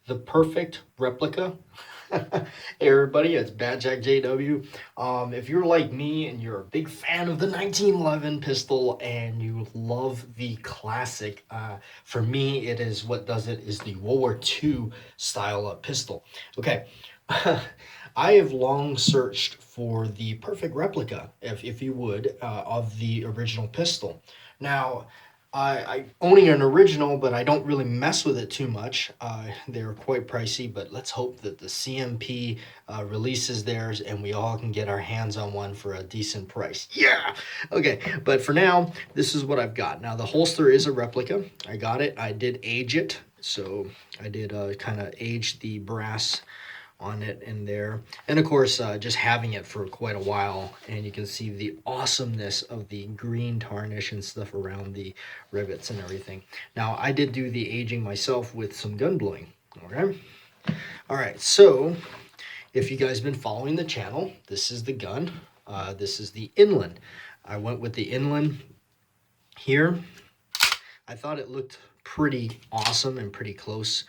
the perfect replica. Hey everybody, it's BATJAC J.W. If you're like me and you're a big fan of the 1911 pistol and you love the classic, for me it is what does it is the World War II style of pistol. Okay, I have long searched for the perfect replica, if you would, of the original pistol. Now, I owning an original, but I don't really mess with it too much. They're quite pricey, but let's hope that the CMP releases theirs and we all can get our hands on one for a decent price. Yeah. Okay, but for now, this is what I've got. Now the holster is a replica. I got it. I did age it, so I did kind of age the brass on it in there, and of course just having it for quite a while, and you can see the awesomeness of the green tarnish and stuff around the rivets and everything. Now I did do the aging myself with some gun blowing. Okay, all right, so if you guys been following the channel, this is the gun. This is the Inland. I went with the Inland here. I thought it looked pretty awesome and pretty close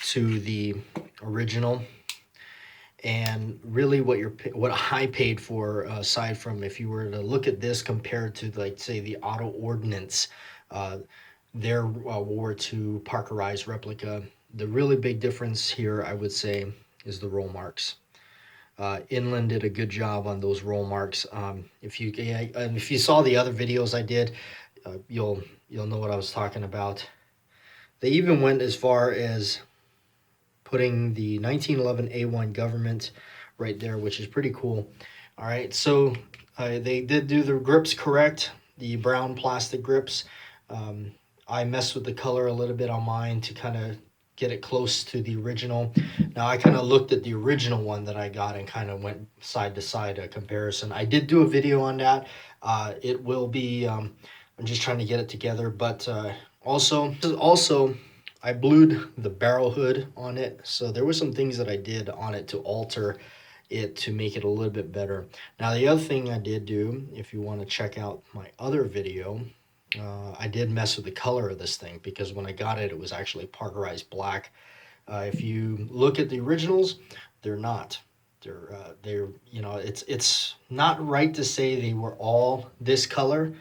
to the original. And really what I paid for, aside from if you were to look at this compared to, like, say, the Auto Ordnance, their World War II Parkerized replica, the really big difference here, I would say, is the roll marks. Inland did a good job on those roll marks. If you saw the other videos I did, you'll know what I was talking about. They even went as far as putting the 1911 A1 government right there, which is pretty cool. All right, so they did do the grips correct, the brown plastic grips. I messed with the color a little bit on mine to kind of get it close to the original. Now I kind of looked at the original one that I got and kind of went side to side a comparison. I did do a video on that. It will be, I'm just trying to get it together, but also I blued the barrel hood on it, so there were some things that I did on it to alter it to make it a little bit better. Now the other thing I did do, if you want to check out my other video, I did mess with the color of this thing, because when I got it, it was actually Parkerized black. If you look at the originals, they're not. They're it's not right to say they were all this color,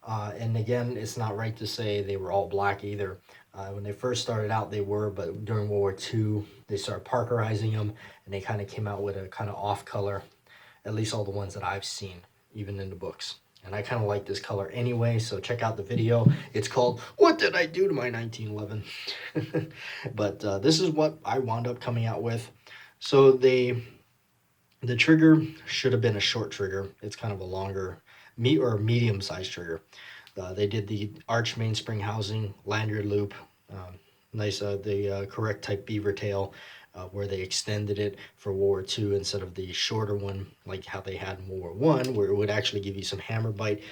and again, it's not right to say they were all black either. When they first started out, they were, but during World War II, they started Parkerizing them, and they kind of came out with a kind of off color, at least all the ones that I've seen, even in the books. And I kind of like this color anyway, so check out the video. It's called "What Did I Do to My 1911?" But this is what I wound up coming out with. So the trigger should have been a short trigger. It's kind of a longer, medium-sized trigger. They did the arch mainspring housing, lanyard loop, nice, the correct type beaver tail, where they extended it for World War II instead of the shorter one like how they had in World War I, where it would actually give you some hammer bite.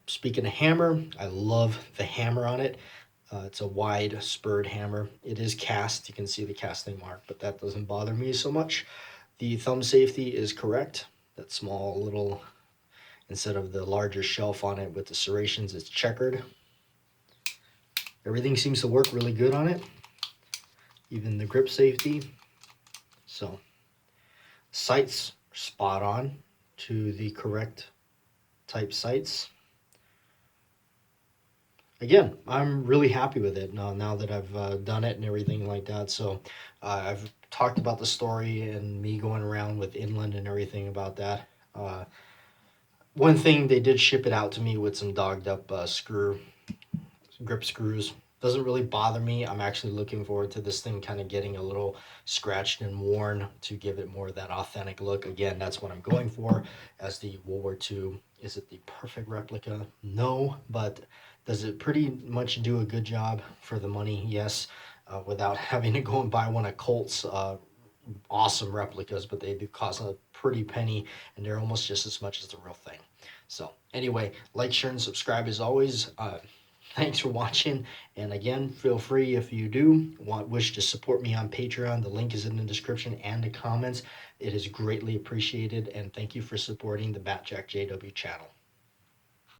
Speaking of hammer, I love the hammer on it. It's a wide spurred hammer. It is cast. You can see the casting mark, but that doesn't bother me so much. The thumb safety is correct. That small little, instead of the larger shelf on it with the serrations, it's checkered. Everything seems to work really good on it, even the grip safety. So sights are spot on to the correct type sights. Again, I'm really happy with it now that I've done it and everything like that. So I've talked about the story and me going around with Inland and everything about that. One thing, they did ship it out to me with some dogged up grip screws. Doesn't really bother me. I'm actually looking forward to this thing kind of getting a little scratched and worn to give it more of that authentic look. Again, that's what I'm going for as the World War II. Is it the perfect replica? No, but does it pretty much do a good job for the money? Yes, without having to go and buy one of Colt's awesome replicas, but they do cost a pretty penny, and they're almost just as much as the real thing. So anyway, like, share, and subscribe as always. Thanks for watching, and again, feel free, if you do wish to support me on Patreon, the link is in the description and the comments. It is greatly appreciated, and thank you for supporting the BATJAC J.W channel.